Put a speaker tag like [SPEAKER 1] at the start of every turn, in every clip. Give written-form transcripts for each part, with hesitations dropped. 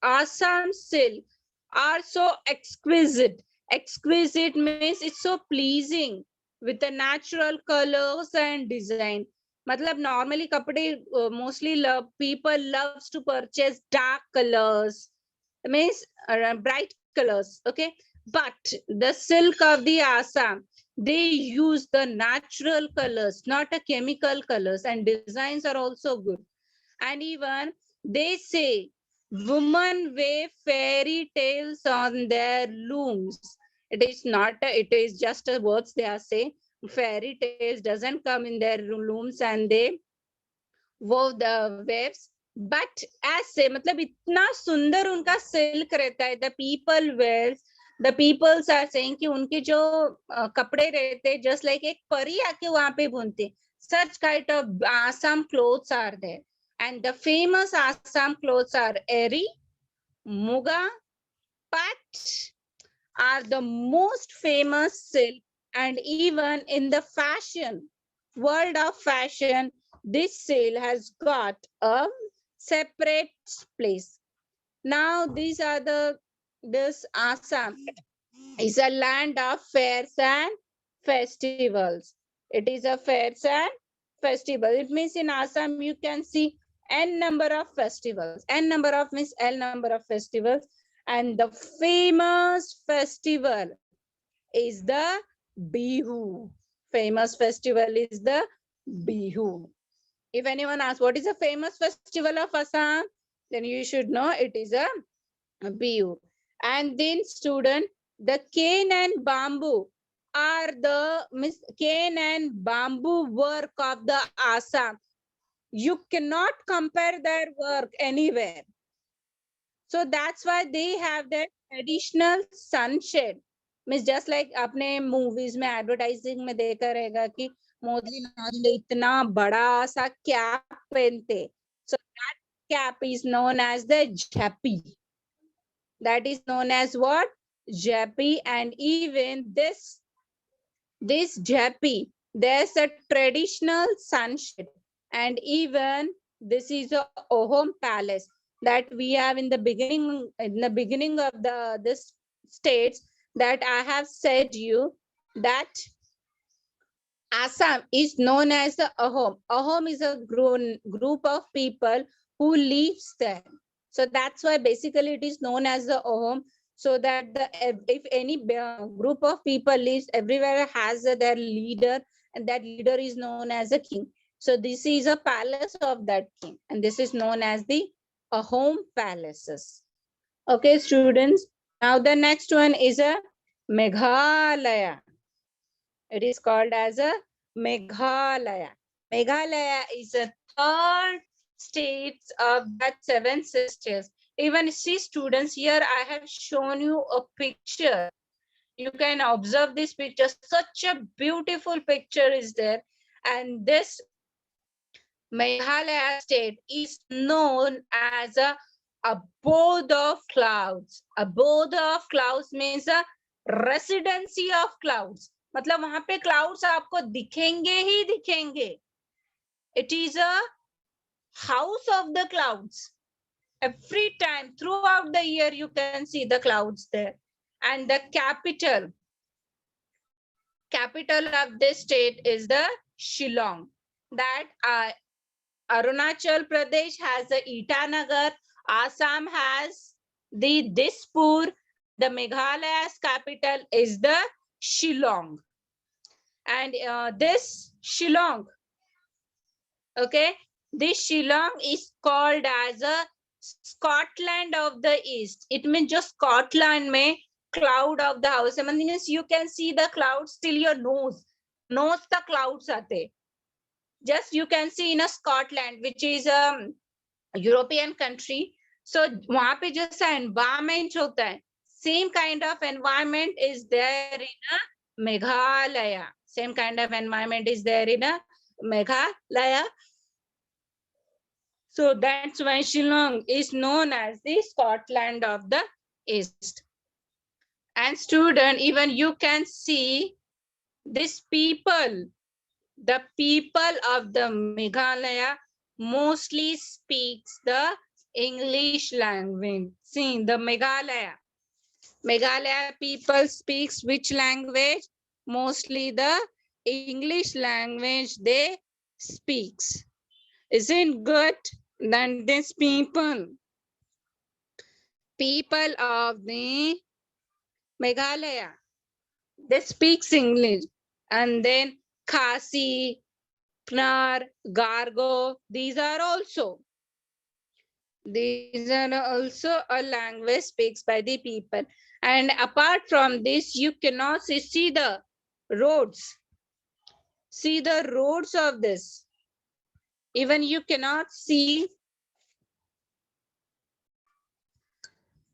[SPEAKER 1] Assam silk are so exquisite. Exquisite means it's so pleasing with the natural colors and design. मतलब normally कपड़े mostly people loves to purchase dark colors, means bright colors, okay, but the silk of the Assam, they use the natural colors, not a chemical colors, and designs are also good. And even they say women weave fairy tales on their looms. It is not it is just a words they are saying. Fairy tales doesn't come in their looms, and they wove the waves. But ऐसे मतलब इतना सुंदर उनका silk रहता है. The people wears, the peoples are saying कि उनके जो कपड़े रहते हैं just like एक परी आके वहां पे बुनते. Such kind of Assam clothes are there, and the famous Assam clothes are Eri, Muga, Pat are the most famous silk. And even in the fashion, world of fashion, this silk has got a separate place. Now these are this Assam is a land of fairs and festivals. It is a fairs and festival. It means in Assam you can see n number of festivals. N number of means L number of festivals, and the famous festival is the Bihu. Famous festival is the Bihu. If anyone asks what is the famous festival of Assam, then you should know it is a Bihu. And then student, the cane and bamboo are the cane and bamboo work of the Assam. You cannot compare their work anywhere. So that's why they have that traditional sunshade. Means just like आपने movies में advertising में देखा रहेगा कि मोदी ने इतना बड़ा सा cap पहनते. So that cap is known as the jappi. That is known as what? Jappi. And even this jappi, there's a traditional sunshade. And even this is a Ohom palace that we have in the beginning of the this states that I have said you that Assam is known as the Ahom. Ahom is a group of people who lives there. So that's why basically it is known as the Ahom. So that if any group of people lives everywhere has their leader, and that leader is known as a king. So this is a palace of that king, and this is known as the Ahom palaces. Okay, students. Now the next one is a Meghalaya. It is called as a Meghalaya. Meghalaya is a third state of that seven sisters. Even see students, here I have shown you a picture. You can observe this picture. Such a beautiful picture is there. And this Meghalaya state is known as a abode of clouds. Abode of clouds means a residency of clouds. मतलब वहां पे clouds आपको दिखेंगे ही दिखेंगे. It is a house of the clouds. Every time throughout the year you can see the clouds there. And the capital of this state is the Shillong. That Arunachal Pradesh has the Itanagar, Assam has the Dispur, the Meghalaya's capital is the Shillong. And this Shillong, okay, this Shillong is called as a Scotland of the East. It means just Scotland में cloud of the house. Means you can see the clouds till your nose the clouds आते. Just you can see in a Scotland, which is a European country. So वहाँ पे जैसा environment होता है, same kind of environment is there in a Meghalaya. Same kind of environment is there in a Meghalaya. So that's why Shillong is known as the Scotland of the East. And student, even you can see this people, the people of the Meghalaya mostly speaks the English language. See, the Meghalaya people speaks which language? Mostly the English language they speaks. Isn't good? Then these people of the Meghalaya, they speaks English. And then Khasi, Pnar, Gargo, these are also a language speaks by the people. And apart from this, you cannot see the roads. See the roads of this. Even you cannot see.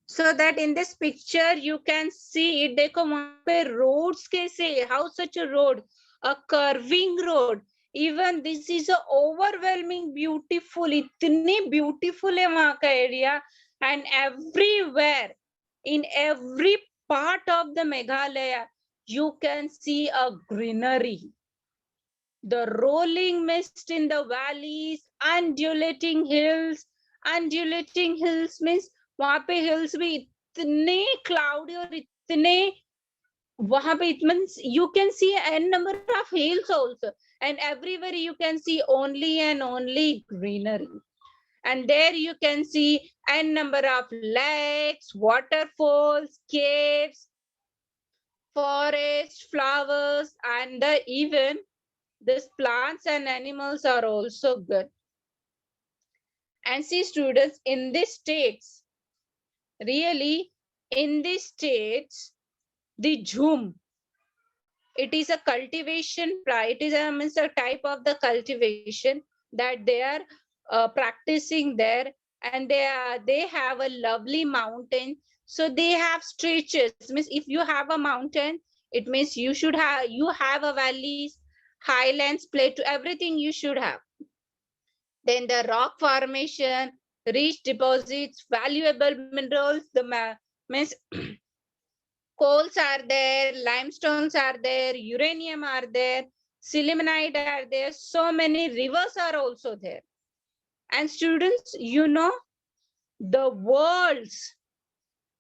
[SPEAKER 1] So that in this picture you can see it. देखो वहाँ पे roads कैसे? How such a road? A curving road. Even this is a overwhelming beautiful. इतने beautiful है वहाँ का area. And everywhere, in every part of the Meghalaya, you can see a greenery. The rolling mist in the valleys, undulating hills. Undulating hills means वहां पे hills भी इतने cloudy और इतने वहां पे it means you can see n number of hills also, and everywhere you can see only and only greenery. And there you can see n number of lakes, waterfalls, caves, forests, flowers, and even these plants and animals are also good. And see students, in these states, really in these states, the jhum, it is a cultivation, it is means a type of the cultivation that they are practicing there. And they have a lovely mountain. So they have stretches, means if you have a mountain, it means you have a valleys, highlands, plateau, everything you should have. Then the rock formation, rich deposits, valuable minerals, the means coals are there, limestones are there, uranium are there, sillimanite are there, so many rivers are also there. And students, you know, the world's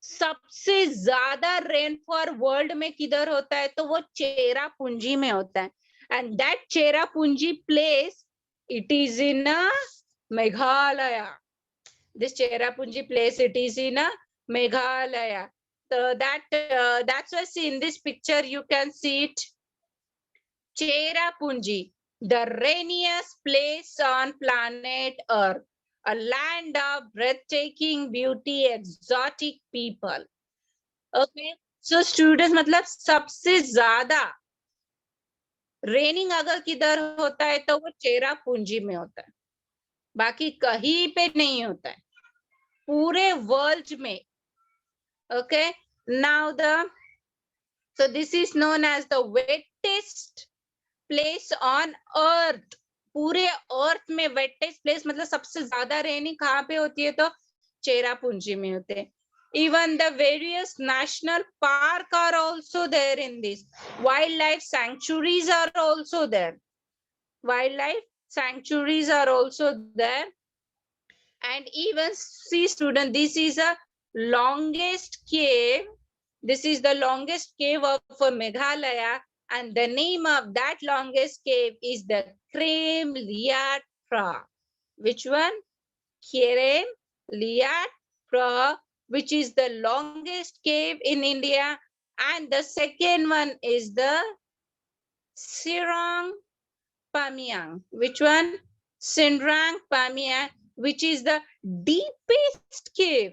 [SPEAKER 1] सबसे ज्यादा rainfall world में किधर होता है? तो वो चेरापूंजी में होता है. And that Cherrapunji place, it is in a Meghalaya. This Cherrapunji place, it is in a Meghalaya. So that's why, see, in this picture you can see it. Cherrapunji, the rainiest place on planet Earth, a land of breathtaking beauty, exotic people. Okay, so students, मतलब सबसे ज्यादा raining अगर किधर होता है तो वो चेरापूंजी में होता है, बाकी कहीं पे नहीं होता है पूरे वर्ल्ड में. Okay, now so this is known as the wettest place on earth. पूरे अर्थ में wettest place मतलब सबसे ज्यादा रेनिंग कहाँ पे होती है? तो चेरापूंजी में होते हैं. Even the various national park are also there in this. Wildlife sanctuaries are also there. Wildlife sanctuaries are also there. And even, see student, this is a longest cave. This is the longest cave of Meghalaya, and the name of that longest cave is the Krem Liat Pra. Which one? Krem Liat Pra, which is the longest cave in India. And the second one is the Sirang Pamiang. Which one? Sindrang Pamiang, which is the deepest cave.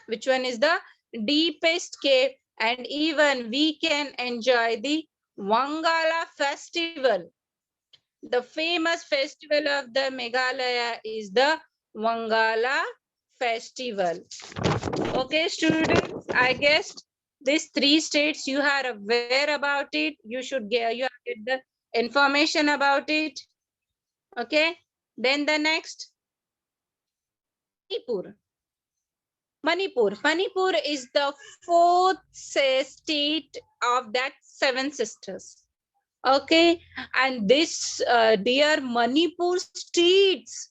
[SPEAKER 1] Which one is the deepest cave? And even we can enjoy the Wangala festival. The famous festival of the Meghalaya is the Wangala festival. Okay, students, I guess these three states you are aware about it. You have get the information about it. Okay, then the next, Manipur. Manipur is the fourth state of that seven sisters. Okay, and this dear Manipur states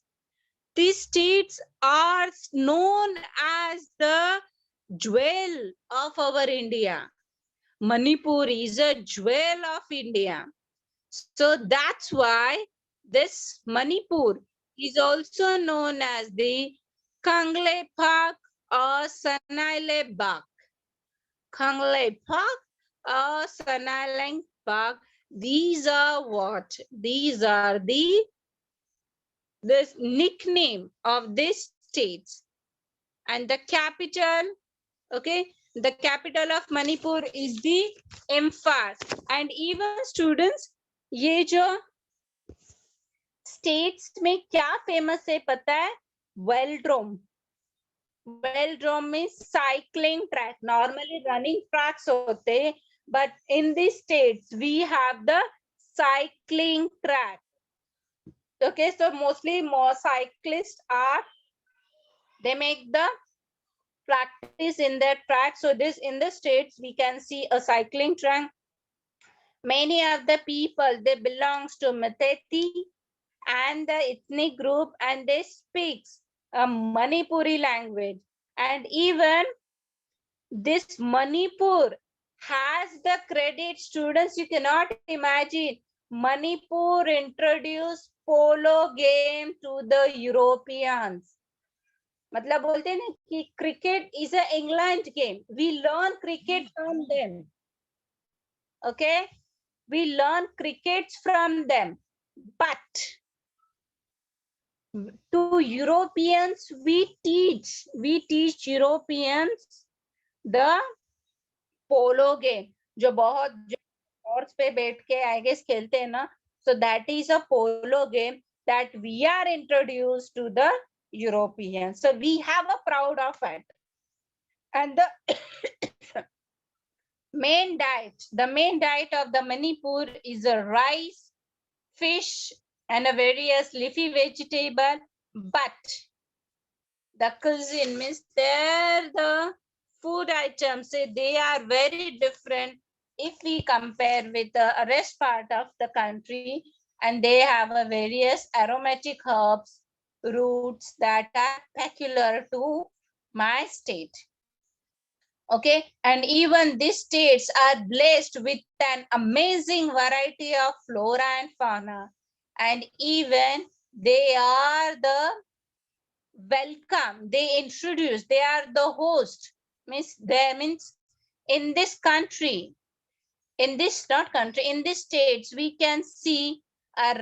[SPEAKER 1] these states are known as the jewel of our India. Manipur is a jewel of India. So that's why this Manipur is also known as the Kangle Park or Sanaile Park. Kangle Park or Sanaile Park. These are what? These are this nickname of these states. And the capital, okay, the capital of Manipur is the Imphal. And even students, ये जो states में क्या famous है पता है? Velodrome. Velodrome means cycling track. Normally running tracks होते हैं, but in these states we have the cycling track. Okay, so mostly more cyclists are, they make the practice in their track. So this in the states we can see a cycling track. Many of the people, they belongs to Meitei and the ethnic group, and they speak a Manipuri language. And even this Manipur has the credit, students, you cannot imagine. Manipur introduced polo game to the Europeans. मतलब बोलते हैं ना कि cricket is a England game. We learn cricket from them. Okay, we learn cricket from them. But to Europeans, we teach Europeans the polo game. जो बहुत horse पे बैठ के I guess खेलते हैं ना. So that is a polo game that we are introduced to the Europeans. So we have a proud of it. And the main diet of the Manipur is a rice, fish, and a various leafy vegetable. But the cuisine means there the food items, they are very different if we compare with the rest part of the country, and they have a various aromatic herbs, roots that are peculiar to my state. Okay, and even these states are blessed with an amazing variety of flora and fauna, and even they are the welcome, they introduce, they are the host. Means in this country, in this not country, in these states, we can see a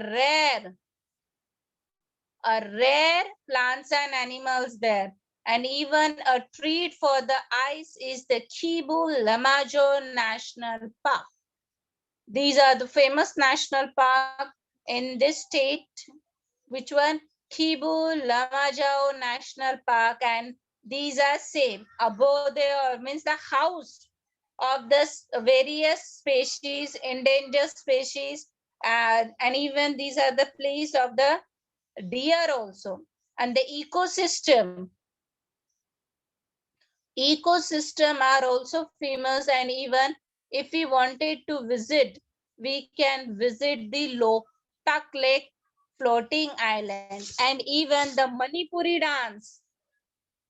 [SPEAKER 1] rare plants and animals there. And even a treat for the eyes is the Kibu Lamajo National Park. These are the famous national park in this state. Which one? Kibu Lamajao National Park, and these are same. Abode means the house of the various species, endangered species, and even these are the place of the deer also. And the ecosystem are also famous, and even if we wanted to visit, we can visit the Loktak Lake floating island. And even the Manipuri dance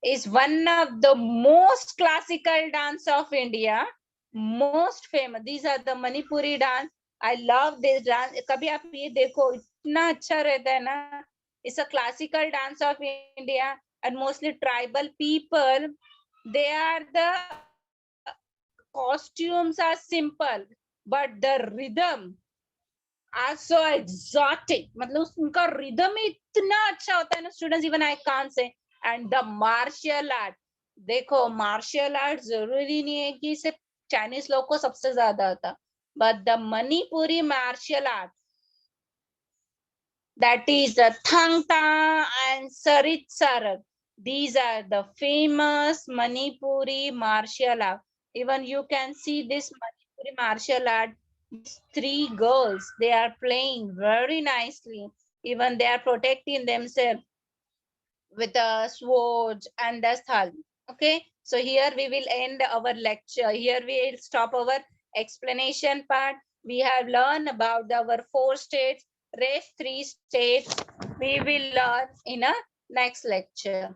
[SPEAKER 1] is one of the most classical dance of India, most famous. These are the Manipuri dance. I love this dance. कभी आप ये देखो, इतना अच्छा रहता है ना. It's a classical dance of India, and mostly tribal people. They are the costumes are simple, but the rhythm are so exotic. मतलब उनका rhythm इतना अच्छा होता है ना, students, even I can't say. And the martial art, देखो martial art जरूरी नहीं है कि सिर्फ Chinese लोग को सबसे ज्यादा आता, but the Manipuri martial art, that is the Thang Ta and Sarit Sarak. These are the famous Manipuri martial art. Even you can see this Manipuri martial art. These three girls, they are playing very nicely. Even they are protecting themselves with a sword and the thal. Okay, so here we will end our lecture. Here we will stop our explanation part. We have learned about our 4 states. Rest 3 states we will learn in a next lecture.